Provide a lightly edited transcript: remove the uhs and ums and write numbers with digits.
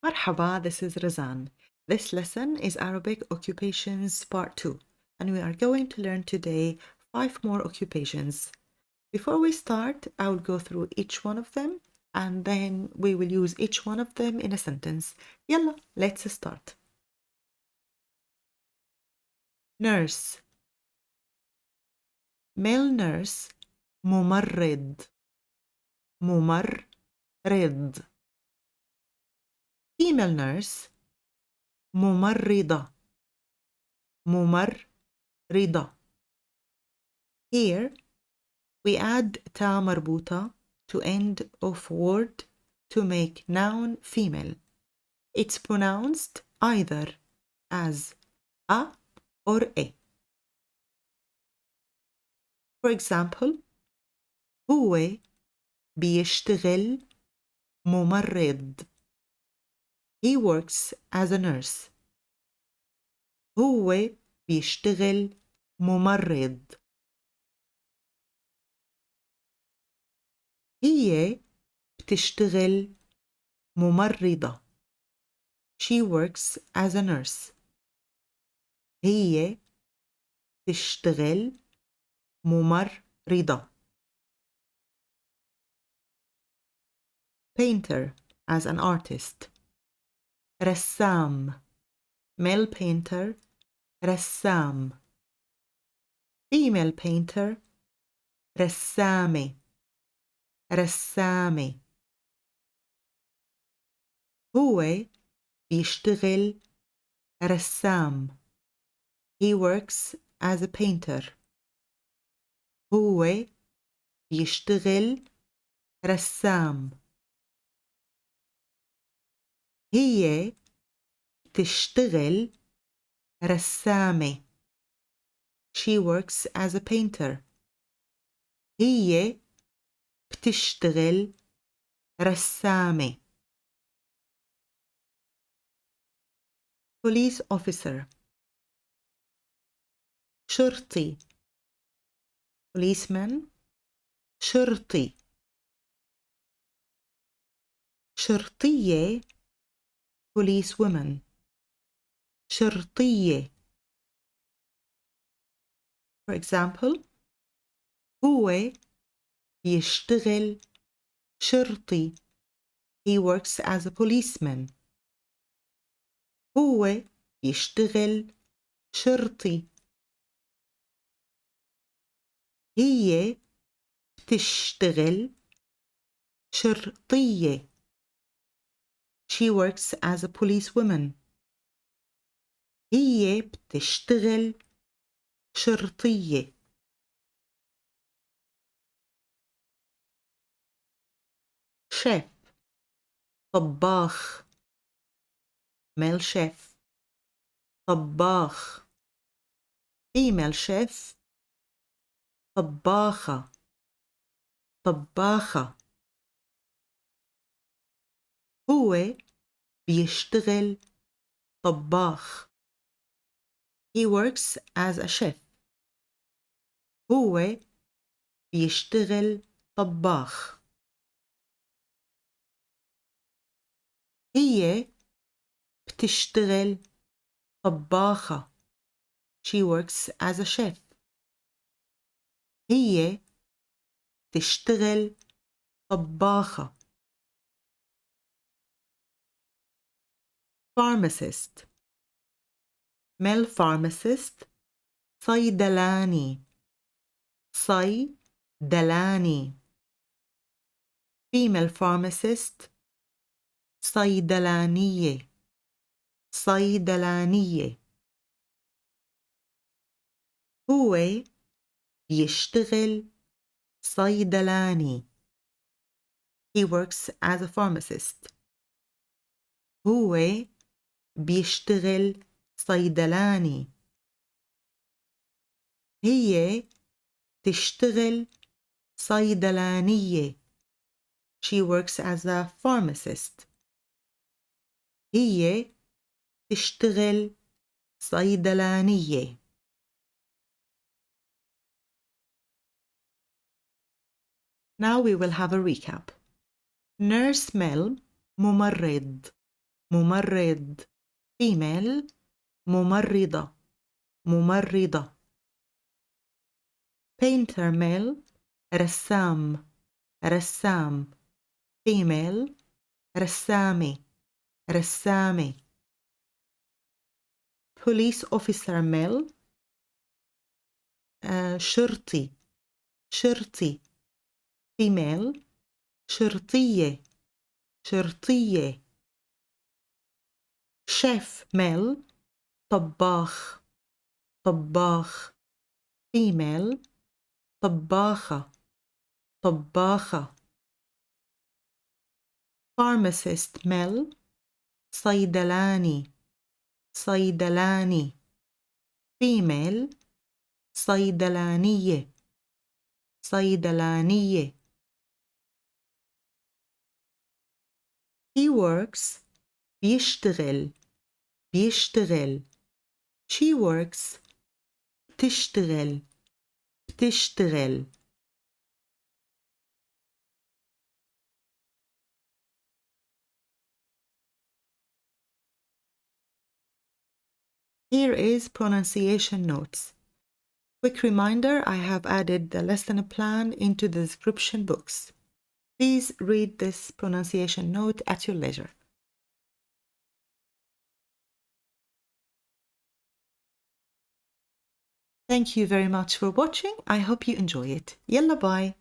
Marhaba, this is Razan. This lesson is Arabic Occupations Part 2, and we are going to learn today 5 more occupations. Before we start, I will go through each one of them, and then we will use each one of them in a sentence. Yalla, let's start. Nurse. Male nurse. ممرض. ممرض. Female nurse. ممرضة. ممرضة. Here, we add ta marbuta to end of word to make noun female. It's pronounced either as a or a. For example, هو بيشتغل ممرض. He works as a nurse. هو بيشتغل ممرض. هي بتشتغل ممرضة. She works as a nurse. هي تشتغل ممرضة. Painter as an artist. رسام. Male painter. رسام. Female painter. رسامة. رسامة. هو بيشتغل رسام. He works as a painter. هو بيشتغل رسام. هي تشتغل رسامة. She works as a painter. هي بتشتغل رسامة. Police officer. شرطي. Policeman. شرطي. شرطية. Police woman. شرطية. For example, هو بيشتغل شرطي. He works as a policeman. هو بيشتغل شرطي. هي بتشتغل شرطية. She works as a policewoman. هي بتشتغل شرطية. شيف. طباخ. Male chef. طباخ. Female chef. طباخة. طباخة. هو بيشتغل طباخ. He works as a chef. هو بيشتغل طباخ. هي بتشتغل طباخة. She works as a chef. هي تشتغل طباخة. Pharmacist. Male pharmacist. صيدلاني. صيدلاني. Female pharmacist. صيدلانية. صيدلانية. هو بيشتغل صيدلاني. He works as a pharmacist. هو بيشتغل صيدلاني. هي تشتغل صيدلانية. She works as a pharmacist. هي تشتغل صيدلانية. Now we will have a recap. Nurse Mel ممرض. ممرض. Female ممرضة ممرضة. Painter male رسام رسام. Female رسامة رسامة. Police officer male شرطي شرطي. Female شرطية شرطية. Chef male طباخ طباخ. Female طباخة طباخة. Pharmacist male صيدلاني صيدلاني. Female صيدلانية صيدلانية. He works بيشتغل بيشتغل. She works بتشتغل بتشتغل. Here is pronunciation notes. Quick reminder, I have added the lesson plan into the description box. Please read this pronunciation note at your leisure. Thank you very much for watching. I hope you enjoy it. Yalla bye.